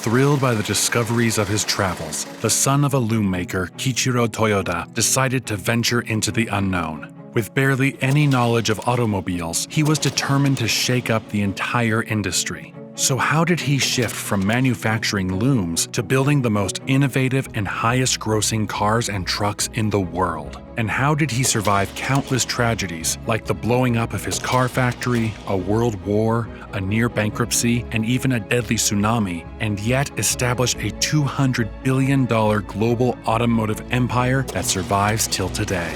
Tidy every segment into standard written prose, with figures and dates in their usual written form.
Thrilled by the discoveries of his travels, the son of a loom maker, Kichiro Toyoda, decided to venture into the unknown. With barely any knowledge of automobiles, he was determined to shake up the entire industry. So how did he shift from manufacturing looms to building the most innovative and highest-grossing cars and trucks in the world? And how did he survive countless tragedies like the blowing up of his car factory, a world war, a near bankruptcy, and even a deadly tsunami, and yet establish a $200 billion global automotive empire that survives till today?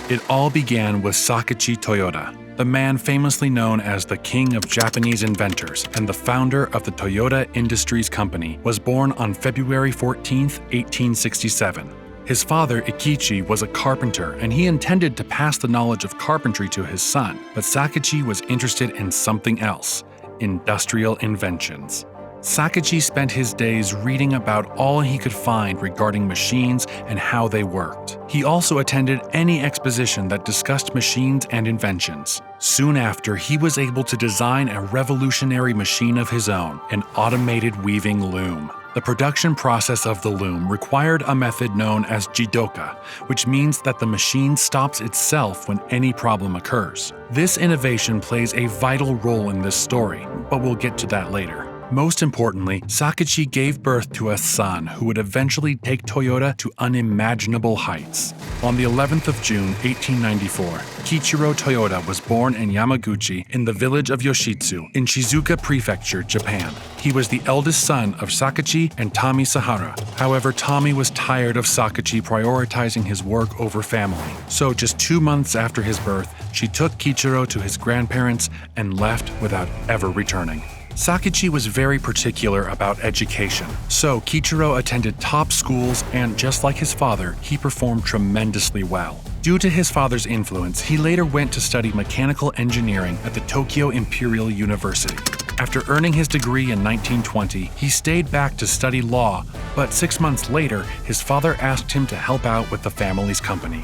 It all began with Sakichi Toyoda, the man famously known as the king of Japanese inventors and the founder of the Toyota Industries Company, was born on February 14, 1867. His father, Ikichi, was a carpenter, and he intended to pass the knowledge of carpentry to his son, but Sakichi was interested in something else: industrial inventions. Sakichi spent his days reading about all he could find regarding machines and how they worked. He also attended any exposition that discussed machines and inventions. Soon after, he was able to design a revolutionary machine of his own, an automated weaving loom. The production process of the loom required a method known as jidoka, which means that the machine stops itself when any problem occurs. This innovation plays a vital role in this story, but we'll get to that later. Most importantly, Sakichi gave birth to a son who would eventually take Toyota to unimaginable heights. On the 11th of June, 1894, Kichiro Toyoda was born in Yamaguchi in the village of Yoshitsu in Shizuoka Prefecture, Japan. He was the eldest son of Sakichi and Tommy Sahara. However, Tommy was tired of Sakichi prioritizing his work over family. So just 2 months after his birth, she took Kichiro to his grandparents and left without ever returning. Sakichi was very particular about education, so Kichiro attended top schools and, just like his father, he performed tremendously well. Due to his father's influence, he later went to study mechanical engineering at the Tokyo Imperial University. After earning his degree in 1920, he stayed back to study law, but 6 months later, his father asked him to help out with the family's company.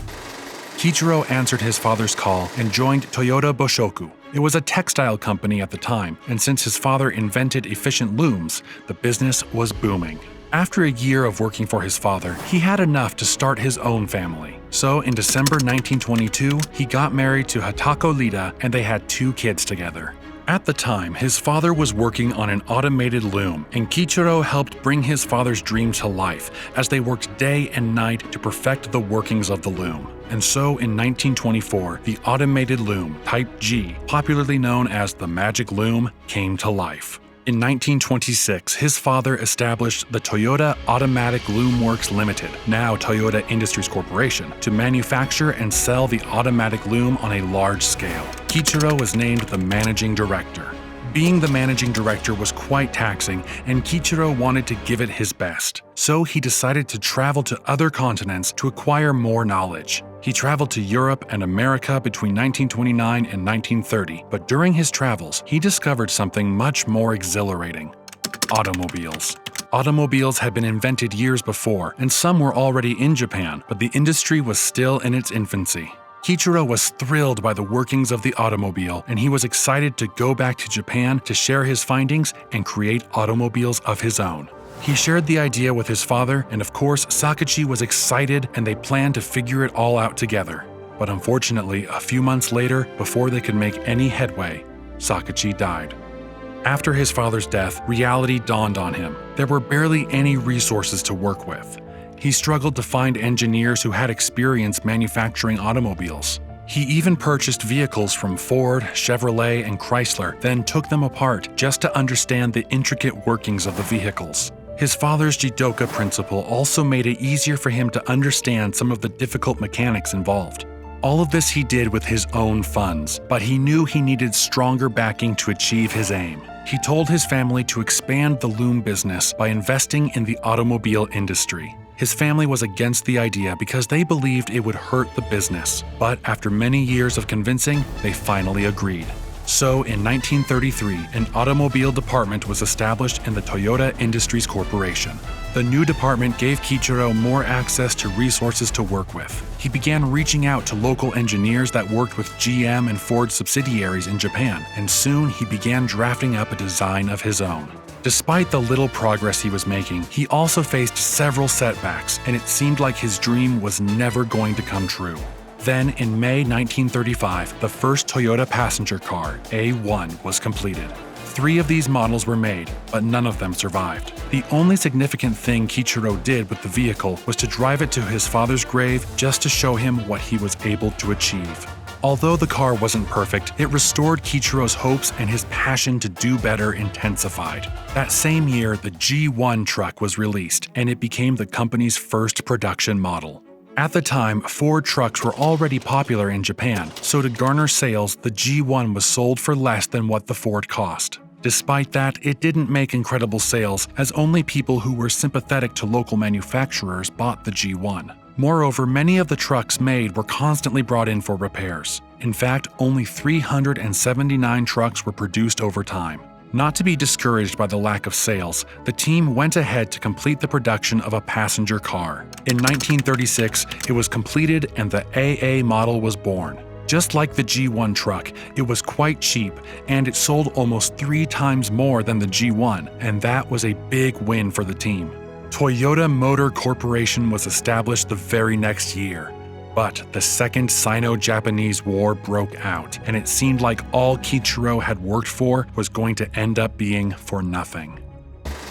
Kichiro answered his father's call and joined Toyota Boshoku. It was a textile company at the time, and since his father invented efficient looms, the business was booming. After a year of working for his father, he had enough to start his own family. So in December 1922, he got married to Hatako Lida and they had 2 kids together. At the time, his father was working on an automated loom, and Kichiro helped bring his father's dream to life as they worked day and night to perfect the workings of the loom. And so in 1924, the automated loom, Type G, popularly known as the Magic Loom, came to life. In 1926, his father established the Toyota Automatic Loom Works Limited, now Toyota Industries Corporation, to manufacture and sell the automatic loom on a large scale. Kichiro was named the managing director. Being the managing director was quite taxing, and Kichiro wanted to give it his best. So he decided to travel to other continents to acquire more knowledge. He traveled to Europe and America between 1929 and 1930, but during his travels, he discovered something much more exhilarating: automobiles. Automobiles had been invented years before, and some were already in Japan, but the industry was still in its infancy. Kichiro was thrilled by the workings of the automobile, and he was excited to go back to Japan to share his findings and create automobiles of his own. He shared the idea with his father, and of course, Sakichi was excited and they planned to figure it all out together. But unfortunately, a few months later, before they could make any headway, Sakichi died. After his father's death, reality dawned on him. There were barely any resources to work with. He struggled to find engineers who had experience manufacturing automobiles. He even purchased vehicles from Ford, Chevrolet, and Chrysler, then took them apart just to understand the intricate workings of the vehicles. His father's jidoka principle also made it easier for him to understand some of the difficult mechanics involved. All of this he did with his own funds, but he knew he needed stronger backing to achieve his aim. He told his family to expand the loom business by investing in the automobile industry. His family was against the idea because they believed it would hurt the business, but after many years of convincing, they finally agreed. So, in 1933, an automobile department was established in the Toyota Industries Corporation. The new department gave Kichiro more access to resources to work with. He began reaching out to local engineers that worked with GM and Ford subsidiaries in Japan, and soon he began drafting up a design of his own. Despite the little progress he was making, he also faced several setbacks, and it seemed like his dream was never going to come true. Then, in May 1935, the first Toyota passenger car, A1, was completed. 3 of these models were made, but none of them survived. The only significant thing Kichiro did with the vehicle was to drive it to his father's grave just to show him what he was able to achieve. Although the car wasn't perfect, it restored Kichiro's hopes, and his passion to do better intensified. That same year, the G1 truck was released, and it became the company's first production model. At the time, Ford trucks were already popular in Japan, so to garner sales, the G1 was sold for less than what the Ford cost. Despite that, it didn't make incredible sales, as only people who were sympathetic to local manufacturers bought the G1. Moreover, many of the trucks made were constantly brought in for repairs. In fact, only 379 trucks were produced over time. Not to be discouraged by the lack of sales, the team went ahead to complete the production of a passenger car. In 1936, it was completed and the AA model was born. Just like the G1 truck, it was quite cheap, and it sold almost 3 times more than the G1, and that was a big win for the team. Toyota Motor Corporation was established the very next year. But the Second Sino-Japanese War broke out, and it seemed like all Kichiro had worked for was going to end up being for nothing.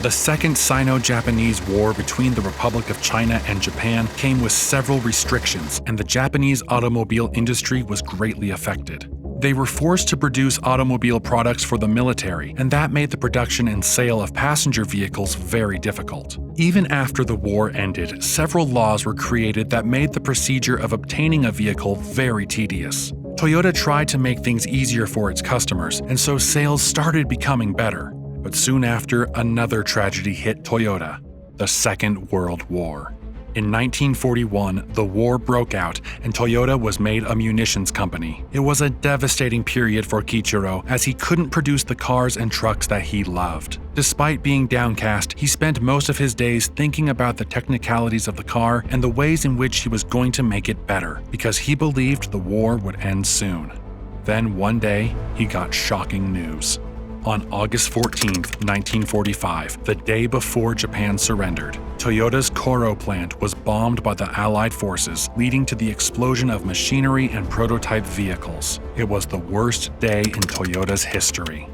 The Second Sino-Japanese War between the Republic of China and Japan came with several restrictions, and the Japanese automobile industry was greatly affected. They were forced to produce automobile products for the military, and that made the production and sale of passenger vehicles very difficult. Even after the war ended, several laws were created that made the procedure of obtaining a vehicle very tedious. Toyota tried to make things easier for its customers, and so sales started becoming better. But soon after, another tragedy hit Toyota: the Second World War. In 1941, the war broke out and Toyota was made a munitions company. It was a devastating period for Kichiro, as he couldn't produce the cars and trucks that he loved. Despite being downcast, he spent most of his days thinking about the technicalities of the car and the ways in which he was going to make it better, because he believed the war would end soon. Then one day, he got shocking news. On August 14, 1945, the day before Japan surrendered, Toyota's Koro plant was bombed by the Allied forces, leading to the explosion of machinery and prototype vehicles. It was the worst day in Toyota's history.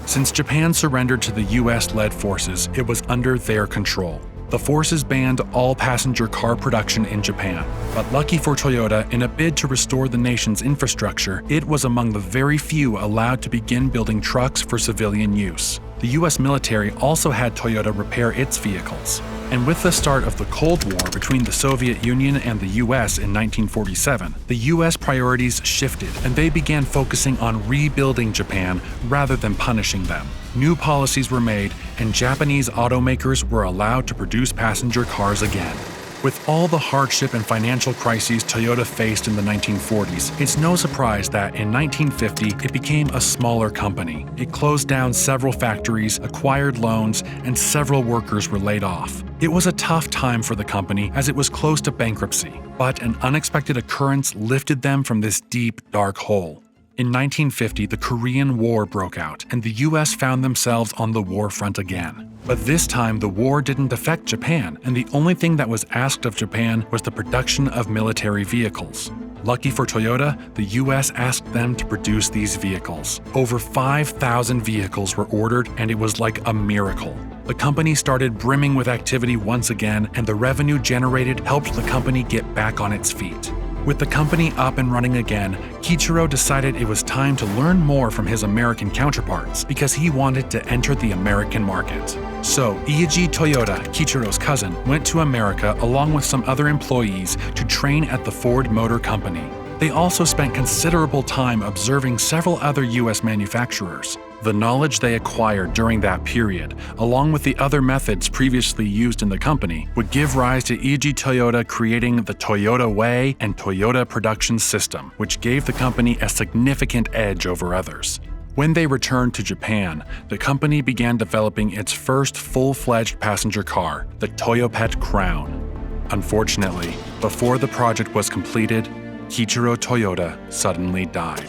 Since Japan surrendered to the US-led forces, it was under their control. The forces banned all passenger car production in Japan. But lucky for Toyota, in a bid to restore the nation's infrastructure, it was among the very few allowed to begin building trucks for civilian use. The US military also had Toyota repair its vehicles. And with the start of the Cold War between the Soviet Union and the US in 1947, the US priorities shifted and they began focusing on rebuilding Japan rather than punishing them. New policies were made, and Japanese automakers were allowed to produce passenger cars again. With all the hardship and financial crises Toyota faced in the 1940s, it's no surprise that in 1950 it became a smaller company. It closed down several factories, acquired loans, and several workers were laid off. It was a tough time for the company as it was close to bankruptcy, but an unexpected occurrence lifted them from this deep, dark hole. In 1950, the Korean War broke out, and the US found themselves on the war front again. But this time, the war didn't affect Japan, and the only thing that was asked of Japan was the production of military vehicles. Lucky for Toyota, the US asked them to produce these vehicles. Over 5,000 vehicles were ordered, and it was like a miracle. The company started brimming with activity once again, and the revenue generated helped the company get back on its feet. With the company up and running again, Kichiro decided it was time to learn more from his American counterparts because he wanted to enter the American market. So, Ieji Toyota, Kichiro's cousin, went to America along with some other employees to train at the Ford Motor Company. They also spent considerable time observing several other US manufacturers. The knowledge they acquired during that period, along with the other methods previously used in the company, would give rise to Ieji Toyota creating the Toyota Way and Toyota Production System, which gave the company a significant edge over others. When they returned to Japan, the company began developing its first full-fledged passenger car, the Toyopet Crown. Unfortunately, before the project was completed, Kiichiro Toyoda suddenly died.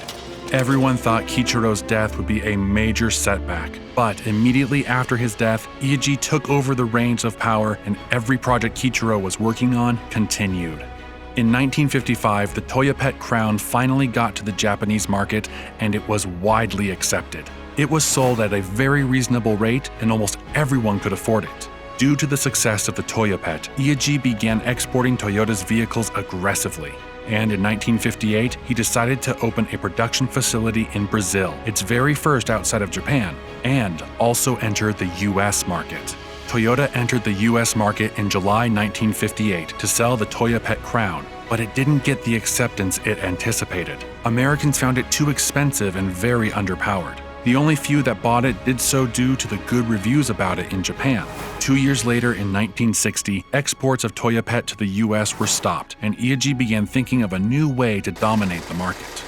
Everyone thought Kiichiro's death would be a major setback, but immediately after his death, Ieiji took over the reins of power and every project Kiichiro was working on continued. In 1955, the Toyopet Crown finally got to the Japanese market and it was widely accepted. It was sold at a very reasonable rate and almost everyone could afford it. Due to the success of the Toyopet, Ieiji began exporting Toyota's vehicles aggressively. And in 1958, he decided to open a production facility in Brazil, its very first outside of Japan, and also enter the US market. Toyota entered the US market in July 1958 to sell the Toyopet Crown, but it didn't get the acceptance it anticipated. Americans found it too expensive and very underpowered. The only few that bought it did so due to the good reviews about it in Japan. 2 years later, in 1960, exports of Toyopet to the US were stopped, and Ieiji began thinking of a new way to dominate the market.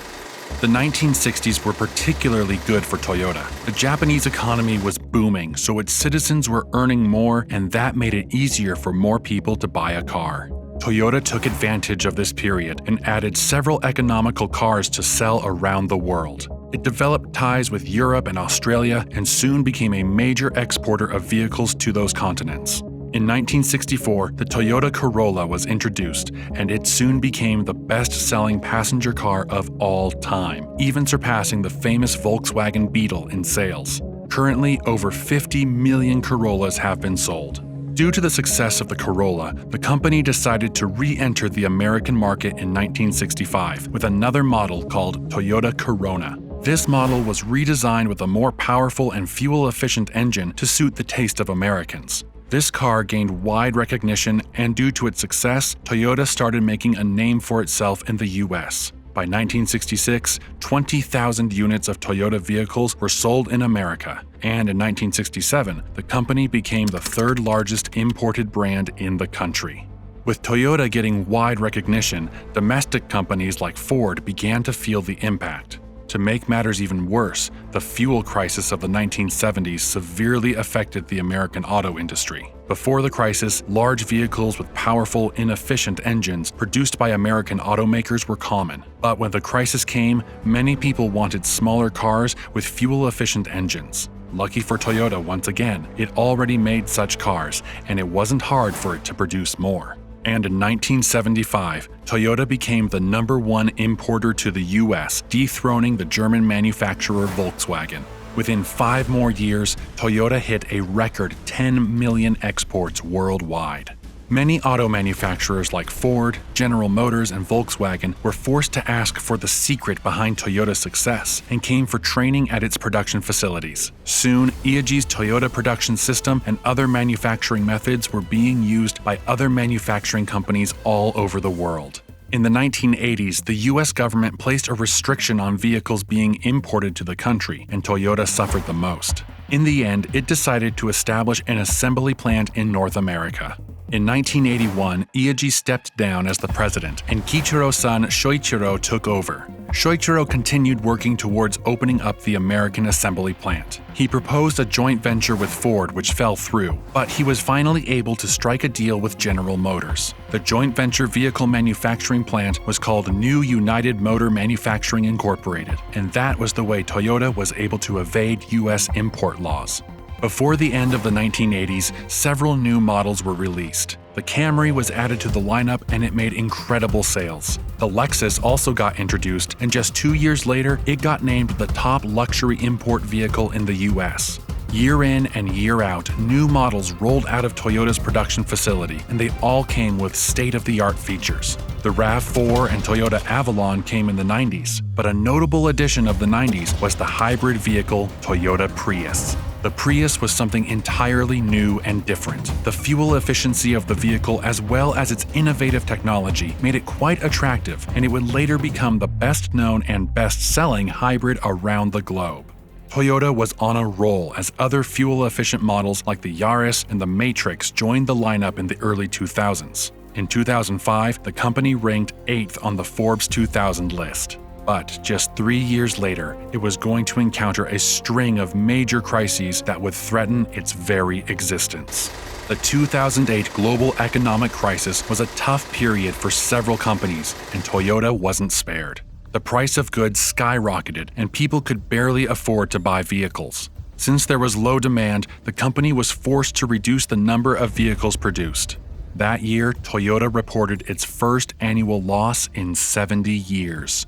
The 1960s were particularly good for Toyota. The Japanese economy was booming, so its citizens were earning more, and that made it easier for more people to buy a car. Toyota took advantage of this period and added several economical cars to sell around the world. It developed ties with Europe and Australia and soon became a major exporter of vehicles to those continents. In 1964, the Toyota Corolla was introduced, and it soon became the best-selling passenger car of all time, even surpassing the famous Volkswagen Beetle in sales. Currently, over 50 million Corollas have been sold. Due to the success of the Corolla, the company decided to re-enter the American market in 1965 with another model called Toyota Corona. This model was redesigned with a more powerful and fuel-efficient engine to suit the taste of Americans. This car gained wide recognition, and due to its success, Toyota started making a name for itself in the US. By 1966, 20,000 units of Toyota vehicles were sold in America, and in 1967, the company became the third largest imported brand in the country. With Toyota getting wide recognition, domestic companies like Ford began to feel the impact. To make matters even worse, the fuel crisis of the 1970s severely affected the American auto industry. Before the crisis, large vehicles with powerful, inefficient engines produced by American automakers were common. But when the crisis came, many people wanted smaller cars with fuel-efficient engines. Lucky for Toyota once again, it already made such cars, and it wasn't hard for it to produce more. And in 1975, Toyota became the #1 importer to the US, dethroning the German manufacturer Volkswagen. Within 5 more years, Toyota hit a record 10 million exports worldwide. Many auto manufacturers like Ford, General Motors, and Volkswagen were forced to ask for the secret behind Toyota's success and came for training at its production facilities. Soon, Ieiji's Toyota production system and other manufacturing methods were being used by other manufacturing companies all over the world. In the 1980s, the US government placed a restriction on vehicles being imported to the country, and Toyota suffered the most. In the end, it decided to establish an assembly plant in North America. In 1981, Ieiji stepped down as the president, and Kiichiro's son Shoichiro took over. Shoichiro continued working towards opening up the American assembly plant. He proposed a joint venture with Ford, which fell through, but he was finally able to strike a deal with General Motors. The joint venture vehicle manufacturing plant was called New United Motor Manufacturing Incorporated, and that was the way Toyota was able to evade US import laws. Before the end of the 1980s, several new models were released. The Camry was added to the lineup and it made incredible sales. The Lexus also got introduced, and just 2 years later, it got named the top luxury import vehicle in the US. Year in and year out, new models rolled out of Toyota's production facility, and they all came with state-of-the-art features. The RAV4 and Toyota Avalon came in the 90s, but a notable addition of the 90s was the hybrid vehicle Toyota Prius. The Prius was something entirely new and different. The fuel efficiency of the vehicle as well as its innovative technology made it quite attractive, and it would later become the best-known and best-selling hybrid around the globe. Toyota was on a roll as other fuel-efficient models like the Yaris and the Matrix joined the lineup in the early 2000s. In 2005, the company ranked 8th on the Forbes 2000 list. But just 3 years later, it was going to encounter a string of major crises that would threaten its very existence. The 2008 global economic crisis was a tough period for several companies, and Toyota wasn't spared. The price of goods skyrocketed, and people could barely afford to buy vehicles. Since there was low demand, the company was forced to reduce the number of vehicles produced. That year, Toyota reported its first annual loss in 70 years.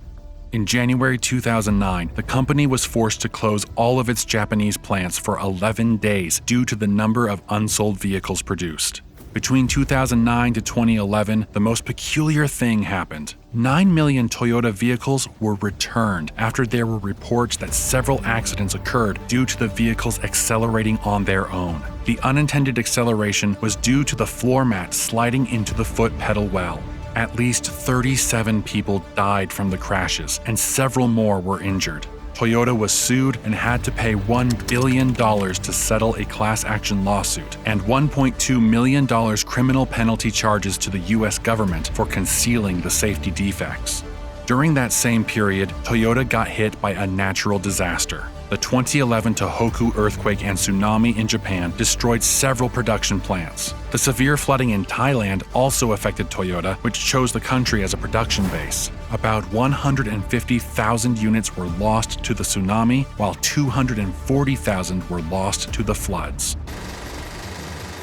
In January 2009, the company was forced to close all of its Japanese plants for 11 days due to the number of unsold vehicles produced. Between 2009 to 2011, the most peculiar thing happened. 9 million Toyota vehicles were returned after there were reports that several accidents occurred due to the vehicles accelerating on their own. The unintended acceleration was due to the floor mat sliding into the foot pedal well. At least 37 people died from the crashes, and several more were injured. Toyota was sued and had to pay $1 billion to settle a class action lawsuit and $1.2 million criminal penalty charges to the U.S. government for concealing the safety defects. During that same period, Toyota got hit by a natural disaster. The 2011 Tohoku earthquake and tsunami in Japan destroyed several production plants. The severe flooding in Thailand also affected Toyota, which chose the country as a production base. About 150,000 units were lost to the tsunami, while 240,000 were lost to the floods.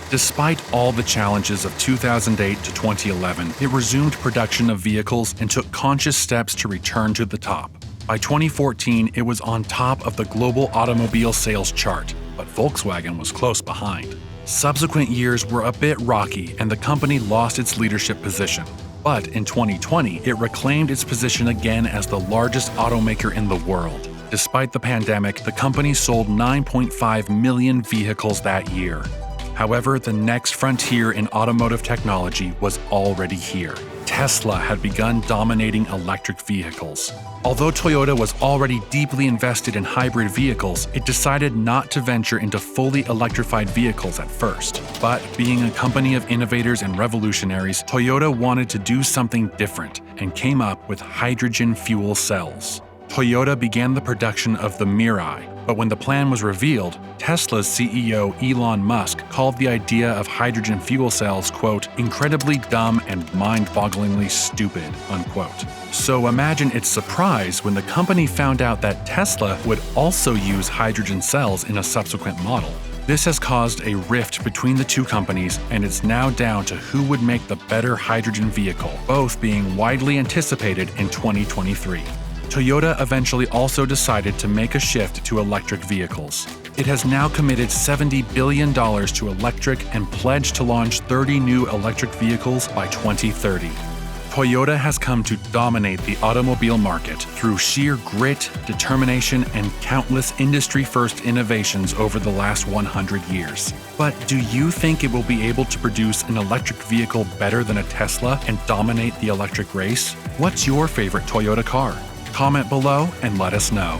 Despite all the challenges of 2008 to 2011, it resumed production of vehicles and took conscious steps to return to the top. By 2014, it was on top of the global automobile sales chart, but Volkswagen was close behind. Subsequent years were a bit rocky, and the company lost its leadership position. But in 2020, it reclaimed its position again as the largest automaker in the world. Despite the pandemic, the company sold 9.5 million vehicles that year. However, the next frontier in automotive technology was already here. Tesla had begun dominating electric vehicles. Although Toyota was already deeply invested in hybrid vehicles, it decided not to venture into fully electrified vehicles at first. But being a company of innovators and revolutionaries, Toyota wanted to do something different and came up with hydrogen fuel cells. Toyota began the production of the Mirai, but when the plan was revealed, Tesla's CEO Elon Musk called the idea of hydrogen fuel cells, quote, incredibly dumb and mind-bogglingly stupid, unquote. So imagine its surprise when the company found out that Tesla would also use hydrogen cells in a subsequent model. This has caused a rift between the two companies, and it's now down to who would make the better hydrogen vehicle, both being widely anticipated in 2023. Toyota eventually also decided to make a shift to electric vehicles. It has now committed $70 billion to electric and pledged to launch 30 new electric vehicles by 2030. Toyota has come to dominate the automobile market through sheer grit, determination, and countless industry-first innovations over the last 100 years. But do you think it will be able to produce an electric vehicle better than a Tesla and dominate the electric race? What's your favorite Toyota car? Comment below and let us know.